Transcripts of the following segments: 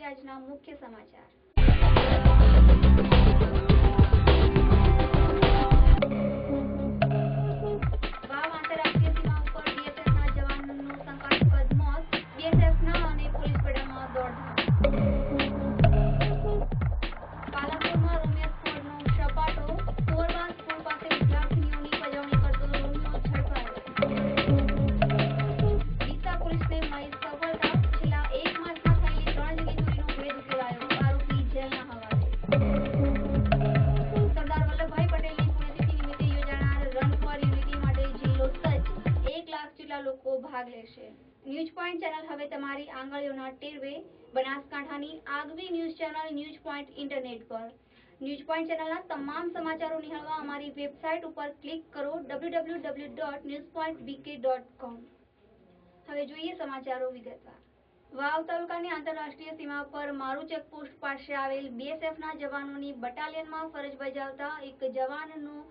જોઈએ આજના મુખ્ય સમાચાર। વાવ આંતરરાષ્ટ્રીય સીમા ઉપર બીએસએફના જવાનનું શંકાસ્પદ મોત, બીએસએફના અને પોલીસ બેડામાં દોડધામ। પાલનપુરમાં રોમિયો સ્ક્વોડનો સપાટો, કોરબા સ્કૂલ પાસે વિદ્યાર્થીનીઓની પજવણી કરતો રોમિયો ઝડપાયો। ડીસા પોલીસને મળી સફળતા, છેલ્લા 1 માસમાં થયેલી 3 જગ્યા ચોરીનો ભેદ ઉકેલાયો, આરોપી જેલના હવાલે। સરદાર વલ્લભભાઈ પટેલની પુણ્યતિથિ નિમિત્તે યોજાનાર રન ફોર યુનિટી માટે જિલ્લો સજ્જ, 1 લાખ જેટલા લોકો ભાગ લેશે। ન્યૂઝ પોઈન્ટ ચેનલ હવે તમારી આંગળીઓના ટેરવે। બનાસકાંઠાની આગવી news channel news point internet પર। ન્યૂઝ પોઈન્ટ ચેનલના તમામ સમાચારો નિહાળવા અમારી વેબસાઇટ ઉપર ક્લિક કરો www.newspointbk.com। હવે જોઈએ સમાચારો વિગતવાર। વાવ તાલુકાની આંતરરાષ્ટ્રીય સીમા પર મારુ ચેકપોસ્ટ પાસે આવેલ બીએસએફના જવાનોની બટાલિયનમાં ફરજ બજાવતા એક જવાનનું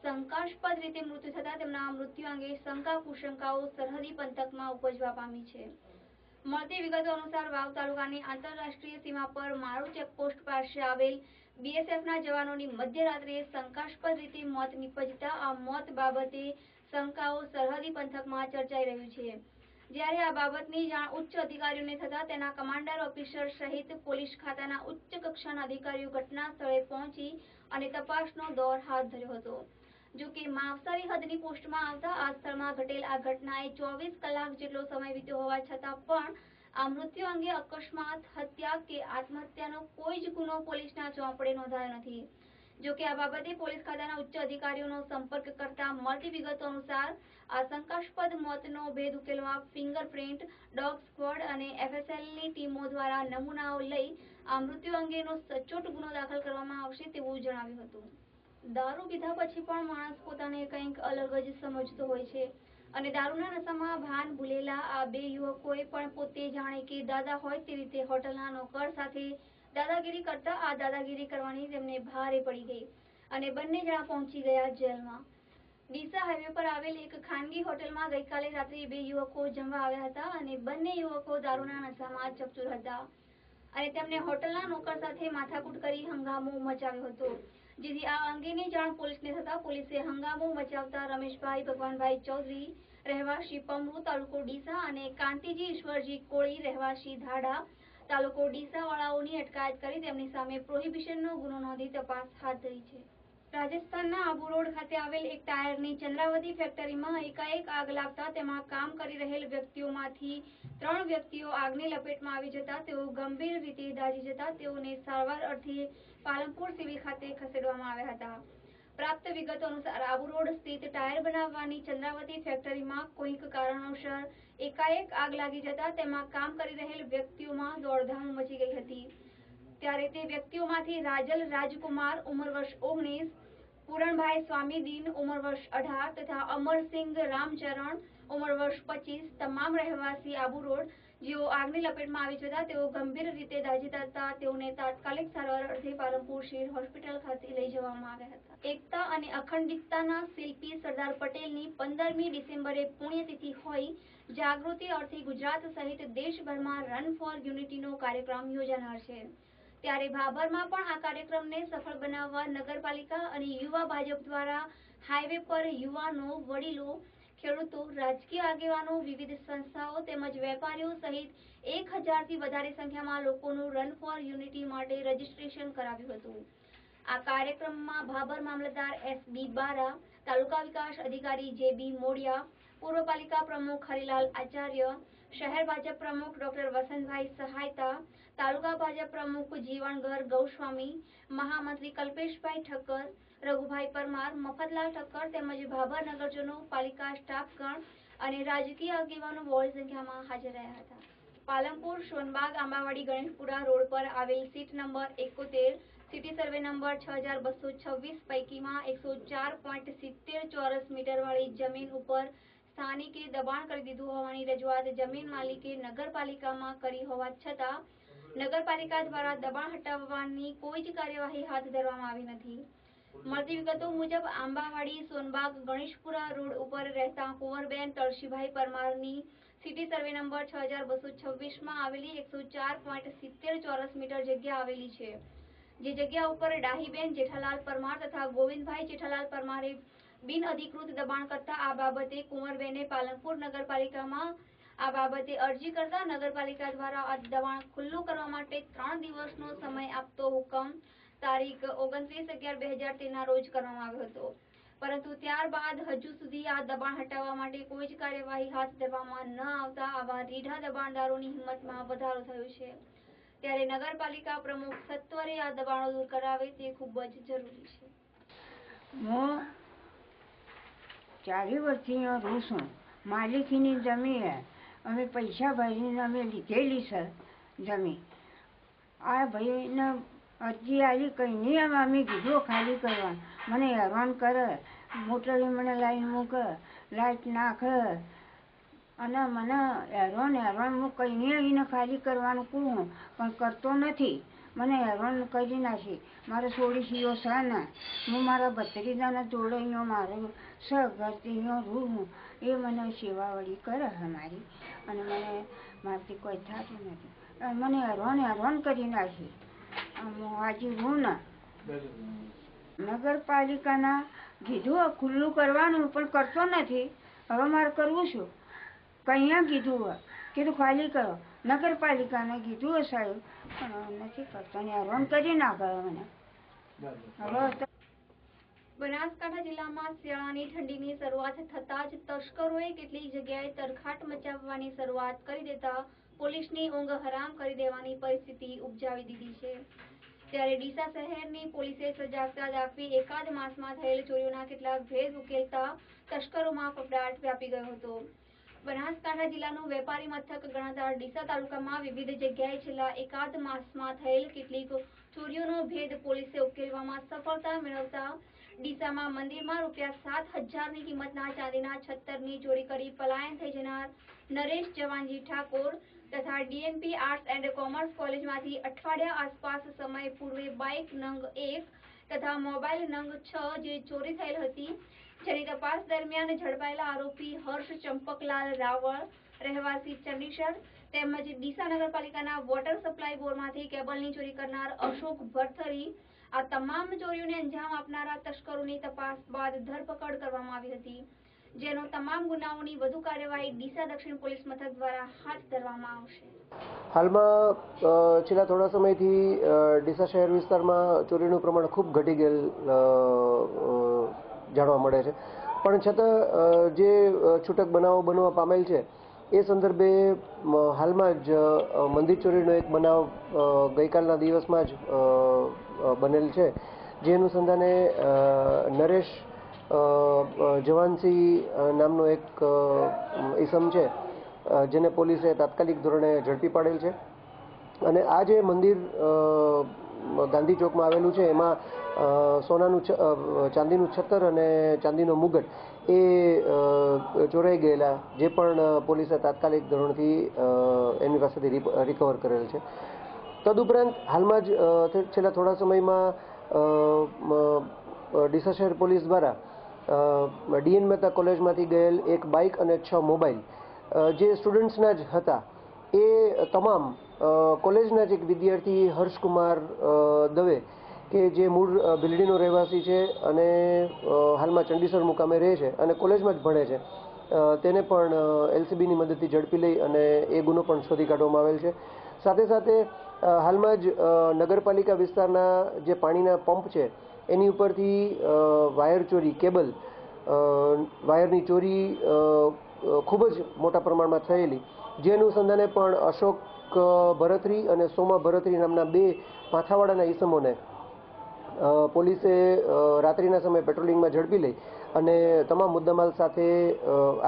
શંકાસ્પદ રીતે મૃત્યુ થતા તેમના મૃત્યુ અંગે શંકા કુશંકાઓ સરહદી પંથકમાં ઉપજવા પામી છે। મળતી વિગતો અનુસાર વાવ તાલુકાની આંતરરાષ્ટ્રીય સીમા પર મારુ ચેકપોસ્ટ પાસે આવેલ બીએસએફના જવાનોની મધ્યરાત્રિએ શંકાસ્પદ રીતે મોત નિપજતા આ મોત બાબતે શંકાઓ સરહદી પંથકમાં ચર્ચાઈ રહ્યું છે। જ્યારે આ બાબતની જાણ ઉચ્ચ અધિકારીઓને થતા તેના કમાન્ડર ઓફિસર સહિત પોલીસ ખાતાના ઉચ્ચ કક્ષાના અધિકારીઓ ઘટના સ્થળે પહોંચી અને તપાસનો દોર હાથ ધર્યો હતો। જો કે માવસારી હદની પોસ્ટમાં આવતા આ સ્થળમાં ઘટેલ આ ઘટનાએ 24 કલાક જેટલો સમય વીત્યો હોવા છતાં પણ આ મૃત્યુ અંગે અકસ્માત, હત્યા કે આત્મહત્યાનો કોઈ જ ગુનો પોલીસના ચોપડે નોંધાયો નથી। જો કે આ બાબતે પોલીસ ખાતાના ઉચ્ચ અધિકારીઓનો સંપર્ક કરતા મળતી વિગતો અનુસાર આ શંકાસ્પદ મોતનો ભેદ ઉકેલવા ફિંગરપ્રિન્ટ, ડોગ સ્ક્વોડ અને એફએસએલની ટીમો દ્વારા નમૂનાઓ લઈ આ મૃત્યુ અંગેનો સચોટ ગુનો દાખલ કરવામાં આવશે તેવું જણાવ્યું હતું। દારૂ પીધા પછી પણ માણસ પોતાને કંઈક અલગ જ સમજતો હોય છે અને દારૂના નશામાં ભાન ભૂલેલા આ બે યુવકોએ પણ પોતે જાણે કે દાદા હોય તે રીતે હોટલના નોકર સાથે દાદાગીરી કરતા આ દાદાગીરી કરવાની તેમને ભારે પડી ગઈ અને બંને જણા પહોંચી ગયા જેલમાં। ડીસા હાઈવે પર આવેલ એક ખાનગી હોટલમાં ગઈકાલે રાત્રે બે યુવકો જમવા આવ્યા હતા અને બંને યુવકો દારૂના નશામાં ચકચૂર હતા અને તેમને હોટલના નોકર સાથે માથાકૂટ કરી હંગામો મચાવ્યો હતો, જેથી આ અંગેની જાણ પોલીસને થતા પોલીસે હંગામો મચાવતા રમેશભાઈ ભગવાનભાઈ ચૌધરી રહેવાસી પમરુ તાલુકો ડીસા અને કાંતિજી ઈશ્વરજી કોળી રહેવાસી ધાડા તાલુકો ડીસા વાળાઓની અટકાયત કરી તેમની સામે પ્રોહિબિશનનો ગુનો નોંધી તપાસ હાથ ધરી છે। રાજસ્થાનના આબુ રોડ ખાતે આવેલ એક ટાયરની ચંદ્રાવતી ફેક્ટરીમાં એકાએક આગ લાગતા તેમાં કામ કરી રહેલ વ્યક્તિઓમાંથી 3 વ્યક્તિઓ આગની લપેટમાં આવી જતા તેઓ ગંભીર રીતે દાઝી જતા તેઓને સારવાર અર્થે પાલનપુર સિવિલ ખાતે ખસેડવામાં આવ્યા હતા। પ્રાપ્ત વિગતો અનુસાર આબુ રોડ સ્થિત ટાયર બનાવવાની ચંદ્રાવતી ફેક્ટરીમાં કોઈક કારણોસર એકાએક આગ લાગી જતા તેમાં કામ કરી રહેલ વ્યક્તિઓમાં દોડધામ મચી ગઈ હતી। ત્યારે તે વ્યક્તિઓમાંથી રાજલ રાજકુમાર ઉંમર વર્ષ 19, પૂરણભાઈ સ્વામીદીન ઉંમર વર્ષ 18 તથા અમરસિંહ રામચરણ ઉંમર વર્ષ 25 તમામ રહેવાસી આબુ રોડ જેઓ આગની લપેટમાં આવી જતા તેઓ ગંભીર રીતે દાઝી જતા તેઓને તાત્કાલિક સારવાર અર્થે પાલનપુર શહેર હોસ્પિટલ ખાતે લઈ જવામાં આવ્યા હતા। એકતા અને અખંડિતતાના શિલ્પી સરદાર પટેલની 15મી ડિસેમ્બરે પુણ્યતિથિ હોય જાગૃતિ અર્થે ગુજરાત સહિત દેશભરમાં રન ફોર યુનિટીનો કાર્યક્રમ યોજાનાર છે। ત્યારે ભાભરમાં પણ આ કાર્યક્રમને સફળ બનાવવા નગરપાલિકા અને યુવા ભાજપ દ્વારા હાઈવે પર યુવાનો, વડીલો, ખેડૂતો, રાજકીય આગેવાનો, વિવિધ સંસ્થાઓ તેમજ વેપારીઓ સહિત 1000થી વધારે સંખ્યામાં લોકોનું રન ફોર યુનિટી માટે રજીસ્ટ્રેશન કરાવ્યું હતું। આ કાર્યક્રમમાં ભાભર મામલતદાર એસબી બારા, તાલુકા વિકાસ અધિકારી જેબી મોડિયા, પૂર્વ પાલિકા પ્રમુખ હરિલાલ આચાર્ય, શહેર ભાજપ પ્રમુખ ડોક્ટર વસંતભાઈ સહાયતા, તાલુકા ભાજપ પ્રમુખ જીવણગર ગૌસ્વામી, મહામંત્રી કલ્પેશભાઈ ઠક્કર, રઘુભાઈ પરમાર, મફતલાલ ઠક્કર તેમજ ભાભર નગરજનો, પાલિકા સ્ટાફગણ અને રાજકીય આગેવાનો બહોળી સંખ્યામાં હાજર રહ્યા હતા। પાલનપુર સોનબાગ આંબાવાડી ગણેશપુરા રોડ પર આવેલ seat number 71 city survey number 6226 પૈકીમાં 104.70 ચોરસ મીટર વાળી જમીન ઉપર સ્થાનિકે દબાણ કરી દીધું હોવાની રજૂઆત જમીન માલિકે નગરપાલિકામાં કરી હોવા છતાં નગરપાલિકા દ્વારા દબાણ હટાવવાની કોઈ જ કાર્યવાહી હાથ ધરવામાં આવી નથી। મળતી વિગતો મુજબ આંબાવાડી સોનબાગ ગણેશપુરા રોડ ઉપર રહેતા કુંવરબેન તળશીભાઈ પરમારની સિટી સર્વે નંબર 6226 માં આવેલી 104.70 ચોરસ મીટર જગ્યા આવેલી છે, જે જગ્યા ઉપર ડાહીબેન જેઠાલાલ પરમાર તથા ગોવિંદભાઈ જેઠાલાલ પરમારે બિનઅધિકૃત દબાણ કરતા આ બાબતે કુંવરબેને પાલનપુર નગરપાલિકામાં આ બાબતે અરજી કરતા નગરપાલિકા દ્વારા આ દબાણ ખુલ્લું કરવા માટે 3 દિવસનો સમય આપતો હુકમ તારીખ 29/11/2013 ના રોજ કરવામાં આવ્યો હતો, પરંતુ ત્યારબાદ હજુ સુધી આ દબાણ હટાવવા માટે કોઈ જ કાર્યવાહી હાથ ધરવામાં ન આવતા આવા રીઢા દબાણદારોની હિંમતમાં વધારો થયો છે, ત્યારે નગરપાલિકા પ્રમુખ સત્વરે આ દબાણો દૂર કરાવે તે ખૂબ જ જરૂરી છે। હું 4 વર્ષથી રહું છું। માલિકીની જમીન અમે પૈસા ભરીને અમે લીધેલી છે જમીન। આ ભાઈને અરજી આવી કંઈ નહીં, અમે કીધું ખાલી કરવા, મને હેરાન કરે, મોટરે મને લાઈન મૂકે, લાઈટ નાખે અને મને હેરાન હું કંઈ નહીં એને ખાલી કરવાનું કહું પણ કરતો નથી, મને હેરાન કરી નાખી। મારે સોડીશીઓ છે ને, હું મારા ભત્રીજાના જોડે અહીંયા મારું ઘરથી અહીંયા રહું, એ મને સેવાવળી કરે છે મારી, અને મને મારાથી કોઈ થતું નથી, મને હેરાન કરી નાખી। હું આજે રહું ને નગરપાલિકાના કીધું ખુલ્લું કરવાનું પણ કરતો નથી, હવે મારે કરવું શું? કઅહીંયા કીધું ખાલી કરો, નગરપાલિકાને કીધું સાહેબ પણ નથી કરતો ને હેરાન કરી નાખે મને। હવે બનાસકાંઠા જિલ્લામાં શિયાળાની ઠંડીની શરૂઆત થતાં જ તસ્કરોએ કેટલીક જગ્યાએ તરખાટ મચાવવાની શરૂઆત કરી દેતા પોલીસની ઊંઘ હરામ કરી દેવાની પરિસ્થિતિ ઉપજાવી દીધી છે, ત્યારે ડીસા શહેરની પોલીસે સજાગતા દાખવી એકાદ માસમાં થયેલ ચોરીઓના કેટલાક ભેદ ઉકેલતા તસ્કરોમાં ફફડાટ વ્યાપી ગયો હતો। બનાસકાંઠા જિલ્લાનું વેપારી મથક ગણાતા ડીસા તાલુકામાં વિવિધ જગ્યાએ છેલ્લા એકાદ માસમાં થયેલ કેટલીક ચોરીઓનો ભેદ પોલીસે ઉકેલવામાં સફળતા મેળવતા ડીસામાં મંદિરમાં ₹7,000ની કિંમતના ચાંદીના છત્તરની ચોરી કરી પલાયન થઈ જનાર નરેશ જવાનજી ઠાકોર તથા ડીએનપી આર્ટ્સ એન્ડ કોમર્સ કોલેજમાંથી અઠવાડિયા આસપાસ સમય પૂર્વે બાઇક નંગ 1 તથા મોબાઈલ નંગ 6 જે ચોરી થયેલ હતી, જેની તપાસ દરમિયાન ઝડપાયેલા આરોપી હર્ષ ચંપકલાલ રાવળ રહેવાસી ચંડીસર તેમજ ડીસા નગરપાલિકાના વોટર સપ્લાય બોર્ડમાંથી કેબલની ચોરી કરનાર અશોક ભરથરી આ તમામ ચોરીઓને અંજામ આપનારા તસ્કરોની તપાસ બાદ ધરપકડ કરવામાં આવી હતી, જેનો તમામ ગુનાઓની વધુ કાર્યવાહી ડીસા દક્ષિણ પોલીસ મથક દ્વારા હાથ ધરવામાં આવશે। હાલમાં છેલ્લા થોડા સમયથી ડીસા શહેર વિસ્તારમાં ચોરીનું પ્રમાણ ખૂબ ઘટી ગયેલ જાણવા મળે છે, પણ છતાં જે છૂટક બનાવો બનવા પામેલ છે એ સંદર્ભે હાલમાં જ મંદિર ચોરીનો એક બનાવ ગઈકાલના દિવસમાં જ બનેલ છે, જે અનુસંધાને નરેશ જવાનસિંહ નામનો એક ઈસમ છે, જેને પોલીસે તાત્કાલિક ધોરણે ઝડપી પાડેલ છે, અને આ જે મંદિર ગાંધી ચોકમાં આવેલું છે એમાં સોનાનું ચાંદીનું છત્તર અને ચાંદીનો મુગટ એ ચોરાઈ ગયેલા, જે પણ પોલીસે તાત્કાલિક ધોરણથી એની પાસેથી રિકવર કરેલ છે। તદુપરાંત હાલમાં જ છેલ્લા થોડા સમયમાં ડીસા શહેર પોલીસ દ્વારા ડીએન મહેતા કોલેજમાંથી ગયેલ એક બાઇક અને 6 મોબાઈલ જે સ્ટુડન્ટ્સના જ હતા એ તમામ કોલેજના જ એક વિદ્યાર્થી હર્ષકુમાર દવે કે જે મૂળ ભીલડીનો રહેવાસી છે અને હાલમાં ચંડીસર મુકામે રહે છે અને કોલેજમાં જ ભણે છે, તેને પણ એલસીબીની મદદથી ઝડપી લઈ અને એ ગુનો પણ શોધી કાઢવામાં આવેલ છે। સાથે સાથે હાલમાં જ નગરપાલિકા વિસ્તારના જે પાણીના પંપ છે એની ઉપરથી વાયર ચોરી, કેબલ વાયરની ચોરી ખૂબ જ મોટા પ્રમાણમાં થયેલી, જે અનુસંધાને પણ અશોક ભરથરી અને સોમા ભરથરી નામના 2 માથાવાળાના ઈસમોને પોલીસે રાત્રિના સમયે પેટ્રોલિંગમાં ઝડપી લઈ અને તમામ મુદ્દામાલ સાથે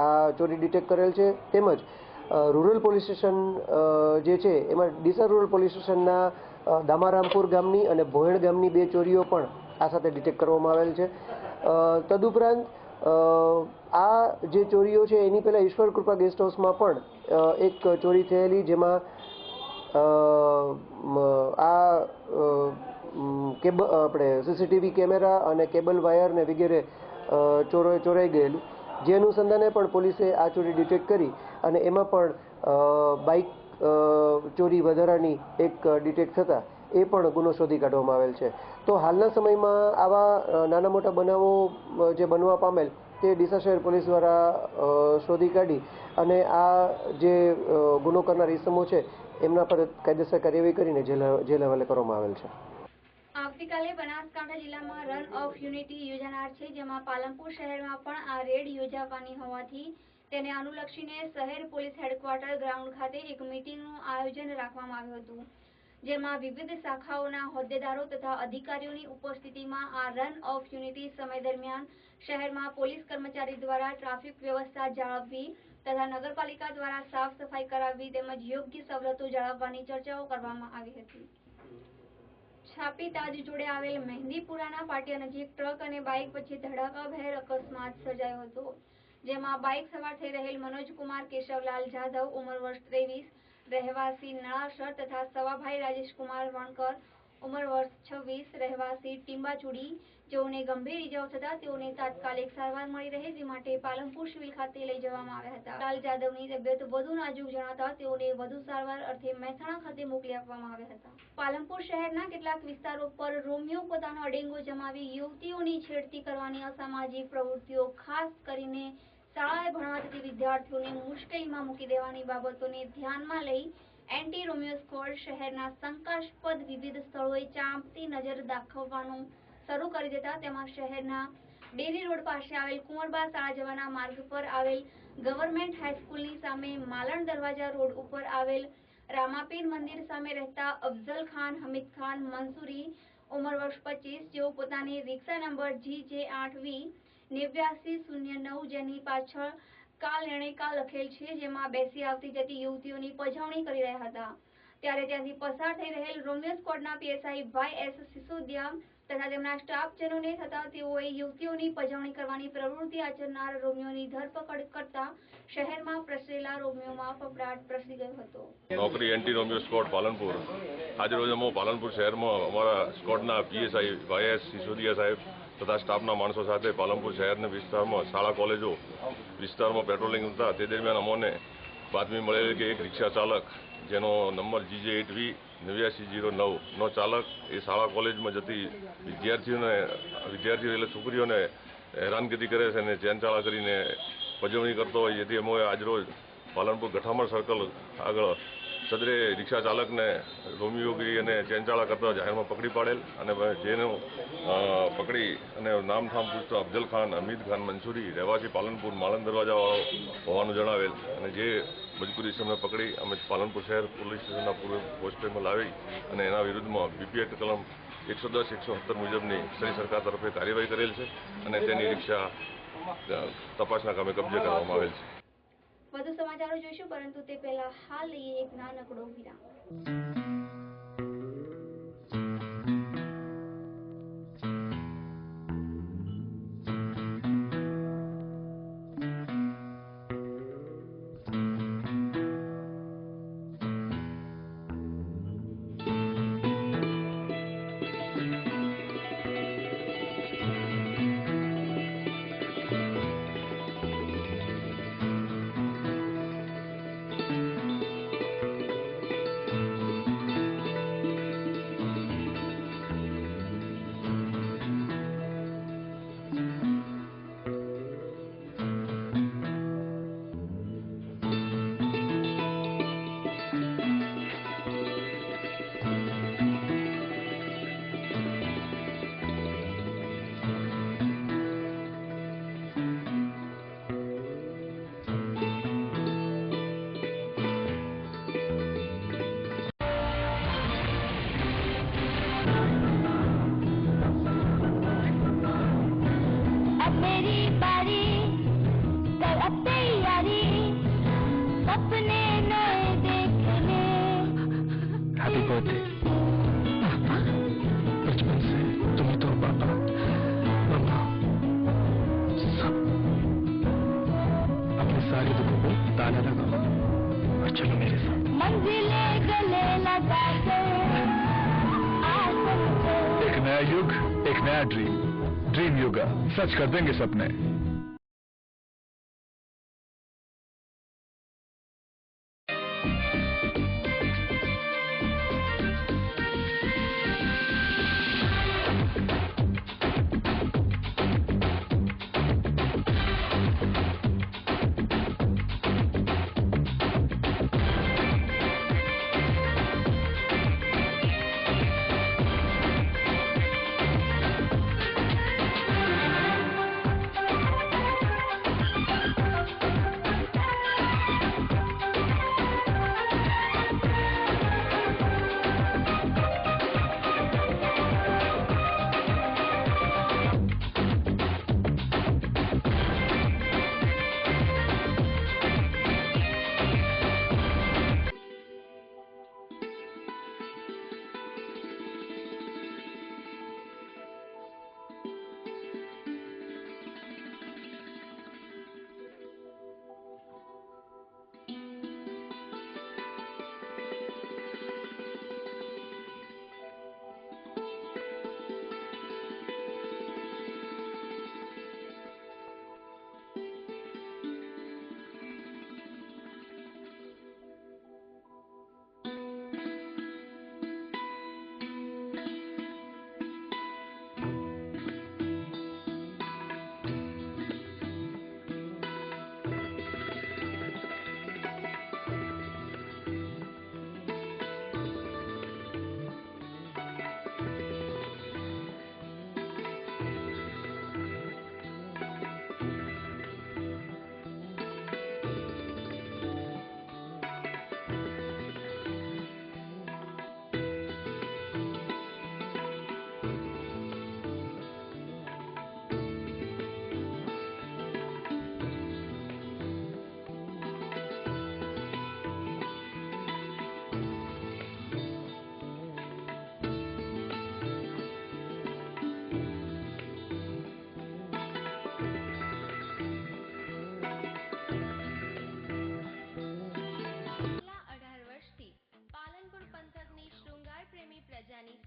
આ ચોરી ડિટેક્ટ કરેલ છે। તેમજ રૂરલ પોલીસ સ્ટેશન જે છે એમાં ડીસા રૂરલ પોલીસ સ્ટેશનના દામારામપુર ગામની અને ભોયણ ગામની 2 ચોરીઓ પણ આ સાથે ડિટેક્ટ કરવામાં આવેલ છે। તદુપરાંત આ જે ચોરીઓ છે એની પહેલાં ઈશ્વર કૃપા ગેસ્ટ હાઉસમાં પણ એક ચોરી થયેલી, જેમાં આ આપણે સીસીટીવી કેમેરા અને કેબલ વાયર ને વગેરે ચોરાઈ ગયેલું, જે અનુસંધાને પણ પોલીસે આ ચોરી ડિટેક્ટ કરી અને એમાં પણ બાઇક ચોરી વધારાની એક ડિટેક્ટ થતાં એ પણ ગુનો શોધી કાઢવામાં આવેલ છે. તો હાલના સમયમાં આવા નાના મોટા બનાવો જે બનવા પામેલ તે ડીસા શહેર પોલીસ દ્વારા શોધી કાઢી અને આ જે ગુનો કરનાર ઇસમો છે એમના પર કાયદેસર કાર્યવાહી કરીને જેલ હવાલે કરવામાં આવેલ છે. આવતીકાલે બનાસકાંઠા જિલ્લામાં રન ઓફ યુનિટી યોજાનાર છે, જેમાં પાલનપુર શહેરમાં પણ આ રેડ યોજાવાની હોવાથી તેને અનુલક્ષીને શહેર પોલીસ હેડક્વાર્ટર ગ્રાઉન્ડ ખાતે એક મીટિંગનું આયોજન રાખવામાં આવ્યું હતું, જેમાં વિવિધ શાખાઓના હોદ્દેદારો તથા અધિકારીઓની ઉપસ્થિતિમાં આ રન ઓફ યુનિટી સમય દરમિયાન શહેરમાં પોલીસ કર્મચારી દ્વારા ટ્રાફિક વ્યવસ્થા જાળવવી તથા નગરપાલિકા દ્વારા સાફ સફાઈ કરાવવી તેમજ યોગ્ય સવલતો જાળવવાની ચર્ચાઓ કરવામાં આવી હતી. છાપી તાજ જોડે આવેલ મહેંદીપુરાના પાટિયા નજીક ટ્રક અને બાઇક વચ્ચે ધડાકાભેર અકસ્માત સર્જાયો હતો, જેમાં બાઇક સવાર થઈ રહેલ મનોજકુમાર કેશવલાલ જાધવ ઉંમર વર્ષ 23 રહેવાસી નળાસર તથા સવાભાઈ રાજેશકુમાર વણકર ઉંમર વર્ષ 26 રહેવાસી ટીંબાચુડી જેઓને ગંભીર ઇજાઓ થતા તેઓને તાત્કાલિક સારવાર મળી રહે તે માટે પાલનપુર સિવિલ ખાતે લઈ જવામાં આવ્યા હતા. લાલ જાદવની તબિયત વધુ નાજુક જણાતા તેઓને વધુ સારવાર અર્થે મહેસાણા ખાતે મોકલી આપવામાં આવ્યા હતા. પાલનપુર શહેરના કેટલાક વિસ્તારો પર રોમિયો પોતાનો અડેંગો જમાવી યુવતીઓની છેડતી કરવાની અસામાજિક પ્રવૃત્તિઓ ખાસ કરીને શાળાએ ભણવા જતી વિદ્યાર્થીઓને મુશ્કેલીમાં મૂકી દેવાની બાબતોને ધ્યાનમાં લઈ એન્ટી રોમિયો સ્ક્વોડ શહેરના શંકાસ્પદ વિવિધ સ્થળોએ ચાંપતી નજર દાખવવાનું શરૂ કરી દેતા તેમાં શહેરના ડેરી રોડ પાસે આવેલ કુંવરબા શાળા જવાના માર્ગ પર આવેલ ગવર્મેન્ટ હાઈસ્કૂલની સામે માલણ દરવાજા રોડ ઉપર આવેલ રામાપીર મંદિર સામે રહેતા અફઝલ ખાન, હમીદ ખાન, મંસૂરી ઉંમર વર્ષ 25 જેઓ પોતાની રિક્ષા નંબર GJ8V 8909 જેની પાછળ કાલ નિર્ણયકા લખેલ છે, જેમાં બેસી આવતી જતી યુવતીઓની પજવણી કરી રહ્યા હતા, ત્યારે ત્યાંથી પસાર થઈ રહેલ રોમિયો સ્ક્વોડના PSI YS સિસોદિયા તથા તેમના સ્ટાફજનોને થતા તેઓએ યુવતીઓની પજવણી કરવાની પ્રવૃત્તિ આચરનાર રોમિયોની ધરપકડ કરતા શહેરમાં પ્રસરેલા રોમિયોમાં ફફડાટ પ્રસરી ગયો હતો. નોકરી એન્ટી રોમિયો સ્ક્વોડ પાલનપુર આજરોજ અમે પાલનપુર શહેરમાં અમારા સ્ક્વોડના PSI YS સિસોદિયા સાહેબ તથા સ્ટાફના માણસો સાથે પાલનપુર શહેરના વિસ્તારમાં શાળા કોલેજો વિસ્તારમાં પેટ્રોલિંગ હતા. તે દરમિયાન અમોને બાતમી મળેલી કે એક રિક્ષા ચાલક જેનો નંબર GJ8V 8909 નો ચાલક એ શાળા કોલેજમાં જતી વિદ્યાર્થીઓ એટલે છોકરીઓને હેરાનગતિ કરે છે અને ચેનચાળા કરીને પજવણી કરતો હોય, જેથી અમે આજરોજ પાલનપુર ગઠામણ સર્કલ આગળ સદરે રિક્ષા ચાલકને રોમિયોગીરી અને ચેનચાળા કરતા જાહેરમાં પકડી પાડેલ અને જેનું પકડી અને નામઠામ પૂછતા અફઝલ ખાન, હમીદ ખાન, મંસૂરી રહેવાસી પાલનપુર માલણ દરવાજાવાળો હોવાનું જણાવેલ અને જે મજકૂરી સમય પકડી અમે પાલનપુર શહેર પોલીસ સ્ટેશનના પૂર્વ પોસ્ટમાં લાવી અને એના વિરુદ્ધમાં BPA એક્ટ કલમ 110-170 મુજબની શ્રી સરકાર તરફે કાર્યવાહી કરેલ છે અને તેની રિક્ષા તપાસના કામે કબજે કરવામાં આવેલ છે. વધુ સમાચારો જોઈશું, પરંતુ તે પહેલા હાલ લઈએ એક નાનકડો વિરામ. बचपन से तुम तो पापा मम्मा सब अपने सारे दुखों को ताला लगाओ और चलो मेरे साथ। मंजिले गले लगा एक नया युग, एक नया ड्रीम युग सच कर देंगे सपने।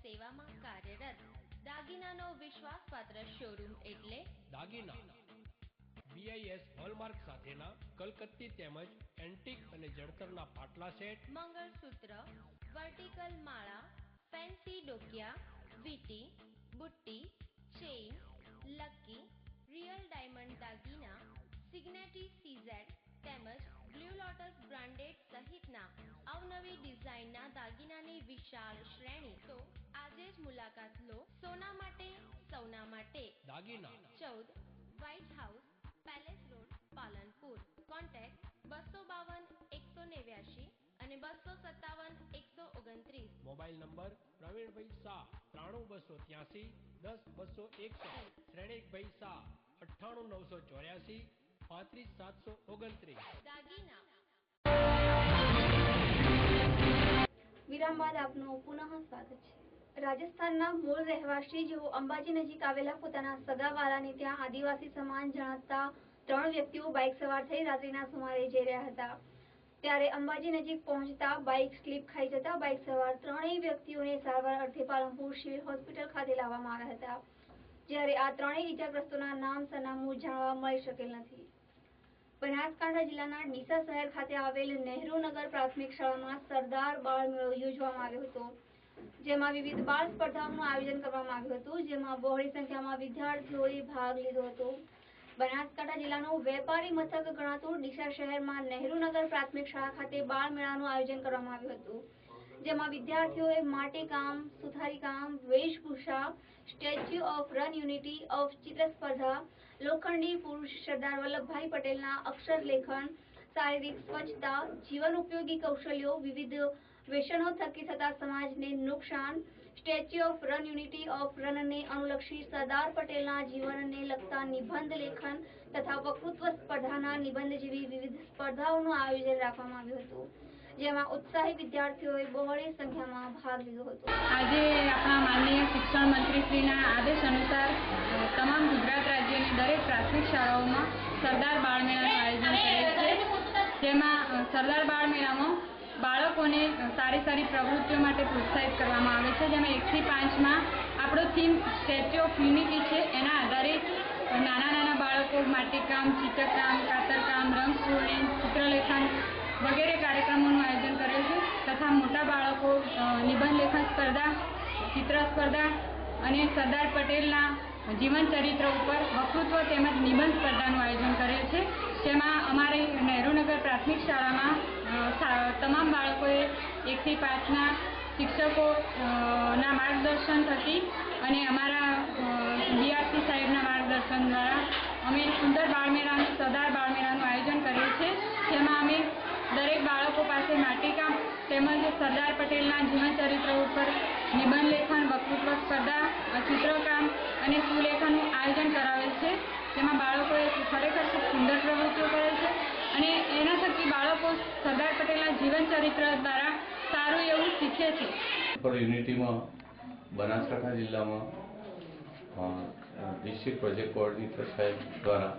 સેવામાં કાર્યરત દાગીનાનો વિશ્વાસપાત્ર શોરૂમ એટલે દાગીના BIS હોલમાર્ક સાથેના કલકત્તી તેમજ એન્ટિક અને જડતરના પાટલા સેટ, મંગળસૂત્ર, વર્ટિકલ માળા, ફેન્સી ડોકિયા, વીટી, બુટ્ટી, ચેઇન, લકી, રિયલ ડાયમંડ દાગીના, સિગ્નેટી CZ તેમજ બ્લુ લોટસ બ્રાન્ડેડ સહિતના અવનવી ડિઝાઇનના દાગીનાની વિશાળ શ્રેણી. તો આજે જ મુલાકાત લો. સોના માટે સૌના માટે દાગીના 14 White House, Palace Road, Palanpur. Contact 252 189 અને 257 129. Mobile number Pravinbhai Shah 93283 10261, Shrenikbhai Shah 98984 35729. દાગીના. વિરામ બાદ આપનું પુનઃ સ્વાગત છે. રાજસ્થાનના મૂળ રહેવાસી જેઓ અંબાજી નજીક આવેલા પોતાના સગાવાલાને ત્યાં આદિવાસી સમાન જણાતા 3 વ્યક્તિઓ બાઇક સવાર થઈ રાત્રિના સુમારે જઈ રહ્યા હતા. ત્યારે અંબાજી નજીક પહોંચતા બાઇક સ્લીપ ખાઈ જતા બાઇક સવાર 3 વ્યક્તિઓને સારવાર અર્થે પાલનપુર સિવિલ હોસ્પિટલ ખાતે લાવવામાં આવ્યા હતા. જ્યારે આ 3 ઇજાગ્રસ્તોના નામ સરનામું જાણવા મળી શકેલ નથી. બનાસકાંઠા જિલ્લાના ડીસા શહેર ખાતે આવેલ નહેરુનગર પ્રાથમિક શાળામાં સરદાર બાળ મેળો યોજવામાં આવ્યો હતો, જેમાં વિવિધ બાળ સ્પર્ધાઓનું આયોજન કરવામાં આવ્યું હતું, જેમાં બહોળી સંખ્યામાં વિદ્યાર્થીઓએ ભાગ લીધો હતો. બનાસકાંઠા જિલ્લાનું વેપારી મથક ગણાતું ડીસા શહેરમાં નહેરુનગર પ્રાથમિક શાળા ખાતે બાળ મેળાનું આયોજન કરવામાં આવ્યું હતું, જેમાં વિદ્યાર્થીઓએ માટીકામ, સુથારીકામ, વેશભૂષા, Statue of run Unity of ચિત્ર સ્પર્ધા, લોખંડી પુરુષ સરદાર વલ્લભભાઈ પટેલના અક્ષર લેખન, શારીરિક સ્વચ્છતા, જીવન ઉપયોગી કૌશલ્યો, વિવિધ વ્યસનો થકી થતા સમાજને નુકસાન, Statue of run Unity of રનને અનુલક્ષી સરદાર પટેલના જીવનને લગતા નિબંધ લેખન તથા વક્તૃત્વ સ્પર્ધાના નિબંધ જેવી વિવિધ સ્પર્ધાઓનું આયોજન રાખવામાં આવ્યું હતું, જેમાં ઉત્સાહી વિદ્યાર્થીઓએ બહોળી સંખ્યામાં ભાગ લીધો હતો. આજે આપણા માનનીય શિક્ષણ મંત્રીશ્રીના આદેશ અનુસાર તમામ ગુજરાત રાજ્યની દરેક પ્રાથમિક શાળાઓમાં સરદાર બાળ મેળાનું આયોજન કરેલ છે, જેમાં સરદાર બાળ મેળામાં બાળકોને સારી પ્રવૃત્તિઓ માટે પ્રોત્સાહિત કરવામાં આવે છે. જેમાં 1 થી 5માં આપણો થીમ સ્ટેચ્યુ ઓફ યુનિટી છે. એના આધારે નાના બાળકો માટીકામ, ચિત્રકામ, કાતરકામ, રંગપૂર્ણિમ, ચિત્રલેખન વગેરે કાર્યક્રમોનું આયોજન કરેલ છે તથા મોટા બાળકો નિબંધ લેખન સ્પર્ધા, ચિત્ર સ્પર્ધા અને સરદાર પટેલના જીવન ચરિત્ર ઉપર વક્તૃત્વ તેમજ નિબંધ સ્પર્ધાનું આયોજન કરેલ છે. જેમાં અમારી નહેરુનગર પ્રાથમિક શાળામાં તમામ બાળકોએ 1 થી 5ના શિક્ષકોના માર્ગદર્શન થકી અને અમારા DRC સાહેબના માર્ગદર્શન દ્વારા અમે સુંદર બાળમેળાનું સરદાર બાળમેળાનું આયોજન કરીએ છીએ. જેમાં અમે દરેક બાળકો પાસે માટીકામ તેમજ સરદાર પટેલના જીવન ચરિત્ર ઉપર નિબંધ લેખન, વક્તૃત્વ સ્પર્ધા, ચિત્રકામ અને સુલેખનનું આયોજન કરાવેલ છે. જેમાં બાળકોએ ખરેખર ખૂબ સુંદર પ્રવૃત્તિઓ કરેલ છે અને એના થકી બાળકો સરદાર પટેલના જીવન ચરિત્ર દ્વારા સારું એવું શીખે છે. યુનિટીમાં બનાસકાંઠા જિલ્લામાં ડિસ્ટ્રિક્ટ પ્રોજેક્ટ કોઓર્ડિનેટર સાહેબ દ્વારા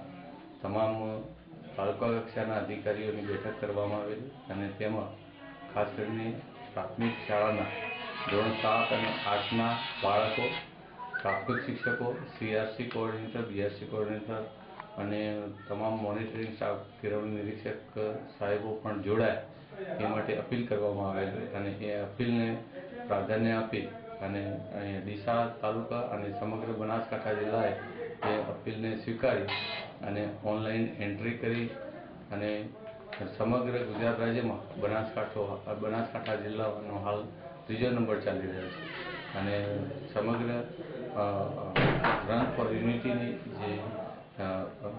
તમામ તાલુકા કક્ષાના અધિકારીઓની બેઠક કરવામાં આવેલી અને તેમાં ખાસ કરીને પ્રાથમિક શાળાના ધોરણ 7 અને 8ના બાળકો, પ્રાથમિક શિક્ષકો, CRC કોઓર્ડિનેટર, BRC કોઓર્ડિનેટર અને તમામ મોનિટરિંગ સ્ટાફ, કેળવણી નિરીક્ષક સાહેબો પણ જોડાયા એ માટે અપીલ કરવામાં આવેલી અને એ અપીલને પ્રાધાન્ય આપી અને ડીસા તાલુકા અને સમગ્ર બનાસકાંઠા જિલ્લાએ એ અપીલને સ્વીકારી અને ઓનલાઈન એન્ટ્રી કરી અને સમગ્ર ગુજરાત રાજ્યમાં બનાસકાંઠા જિલ્લાનો હાલ 3જો નંબર ચાલી રહ્યો છે અને સમગ્ર રન ફોર યુનિટીની જે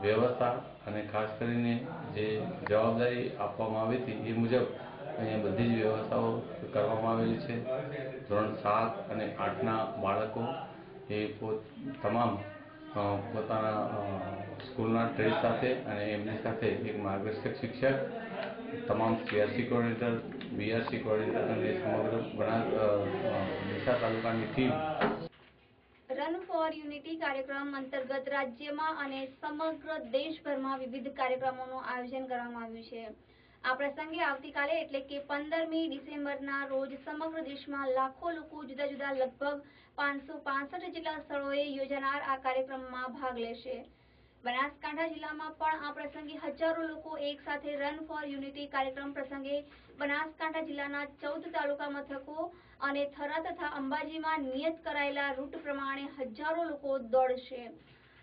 વ્યવસ્થા અને ખાસ કરીને જે જવાબદારી આપવામાં આવી હતી એ મુજબ અહીંયા બધી જ વ્યવસ્થાઓ કરવામાં આવેલી છે. ધોરણ 7 અને 8ના બાળકો એ તમામ પોતાના સ્કૂલના ડ્રેસ સાથે અને એમની સાથે એક માર્ગદર્શક શિક્ષક, તમામ CRC કોઓર્ડિનેટર, BRC કોઓર્ડિનેટર અને સમગ્ર ડીસા તાલુકાની ટીમ. રન ફોર યુનિટી કાર્યક્રમ અંતર્ગત રાજ્યમાં અને સમગ્ર દેશભરમાં વિવિધ કાર્યક્રમોનું આયોજન કરવામાં આવ્યું છે. આ પ્રસંગે આવતીકાલે એટલે કે 15મી ડિસેમ્બરના રોજ સમગ્ર દેશમાં લાખો લોકો જુદા જુદા લગભગ 565 જેટલા સ્થળોએ યોજાનાર આ કાર્યક્રમમાં ભાગ લેશે. બનાસકાંઠા જિલ્લામાં પણ આ પ્રસંગે હજારો લોકો એક સાથે રન ફોર યુનિટી કાર્યક્રમ પ્રસંગે બનાસકાંઠા જિલ્લાના 14 તાલુકા મથકો અને થરા તથા અંબાજીમાં નિયત કરાયેલા રૂટ પ્રમાણે હજારો લોકો દોડશે.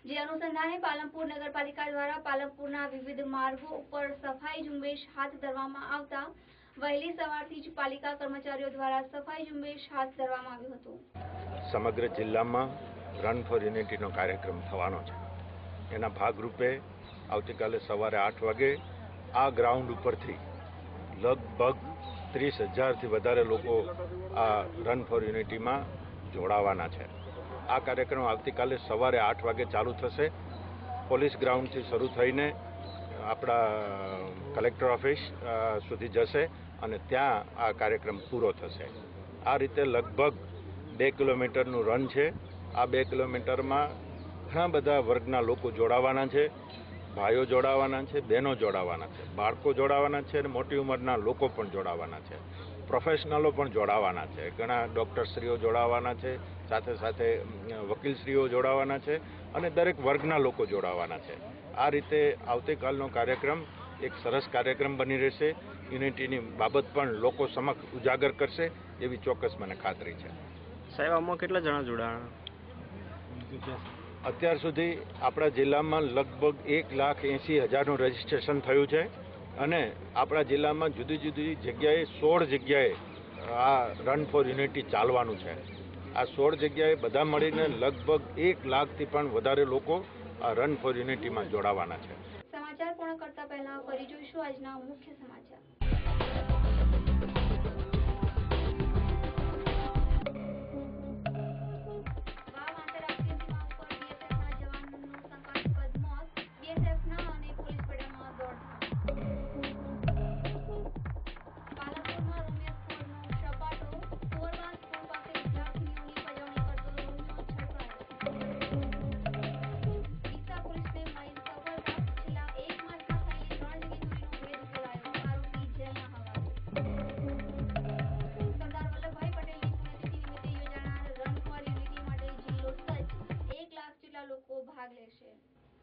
જે અનુસંધાને પાલનપુર નગરપાલિકા દ્વારા પાલનપુરના વિવિધ માર્ગો ઉપર સફાઈ ઝુંબેશ હાથ ધરવામાં આવતા વહેલી સવારથી જ પાલિકા કર્મચારીઓ દ્વારા સફાઈ ઝુંબેશ હાથ ધરવામાં આવ્યું હતું. સમગ્ર જિલ્લામાં રન ફોર યુનિટીનો કાર્યક્રમ થવાનો છે. એના ભાગરૂપે આવતીકાલે સવારે 8 વાગે આ ગ્રાઉન્ડ ઉપરથી લગભગ 30,000થી વધારે લોકો આ રન ફોર યુનિટીમાં જોડાવાના છે. આ કાર્યક્રમ આવતીકાલે સવારે 8 વાગે ચાલુ થશે. પોલીસ ગ્રાઉન્ડથી શરૂ થઈને આપણા કલેક્ટર ઓફિસ સુધી જશે અને ત્યાં આ કાર્યક્રમ પૂરો થશે. આ રીતે લગભગ 2 કિલોમીટરનું રન છે. આ 2 કિલોમીટરમાં ઘણા બધા વર્ગના લોકો જોડાવાના છે. ભાઈઓ જોડાવાના છે, બહેનો જોડાવાના છે, બાળકો જોડાવાના છે અને મોટી ઉંમરના લોકો પણ જોડાવાના છે. પ્રોફેશનલો પણ જોડાવાના છે. ઘણા ડૉક્ટરશ્રીઓ જોડાવાના છે, સાથે સાથે વકીલશ્રીઓ જોડાવાના છે અને દરેક વર્ગના લોકો જોડાવાના છે. આ રીતે આવતીકાલનો કાર્યક્રમ એક સરસ કાર્યક્રમ બની રહેશે. યુનિટીની બાબત પણ લોકો સમક્ષ ઉજાગર કરશે એવી ચોક્કસ મને ખાતરી છે. સાહેબ, આમાં કેટલા જણા જોડાણા? અત્યાર સુધી આપણા જિલ્લામાં લગભગ 1,80,000નું રજીસ્ટ્રેશન થયું છે અને આપણા જિલ્લામાં જુદી જુદી જગ્યાએ 16 જગ્યાએ આ રન ફોર યુનિટી ચાલવાનું છે. આ 16 જગ્યાએ બધા મળીને લગભગ 1 લાખથી પણ વધારે લોકો આ રન ફોર યુનિટીમાં જોડાવાના છે. સમાચાર પૂર્ણ કરતા પહેલા ફરી જોઈશું આજના મુખ્ય સમાચાર.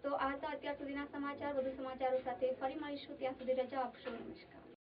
તો આ હતા અત્યાર સુધીના સમાચાર. વધુ સમાચારો સાથે ફરી મળીશું. ત્યાં સુધી રજા આપશો. નમસ્કાર.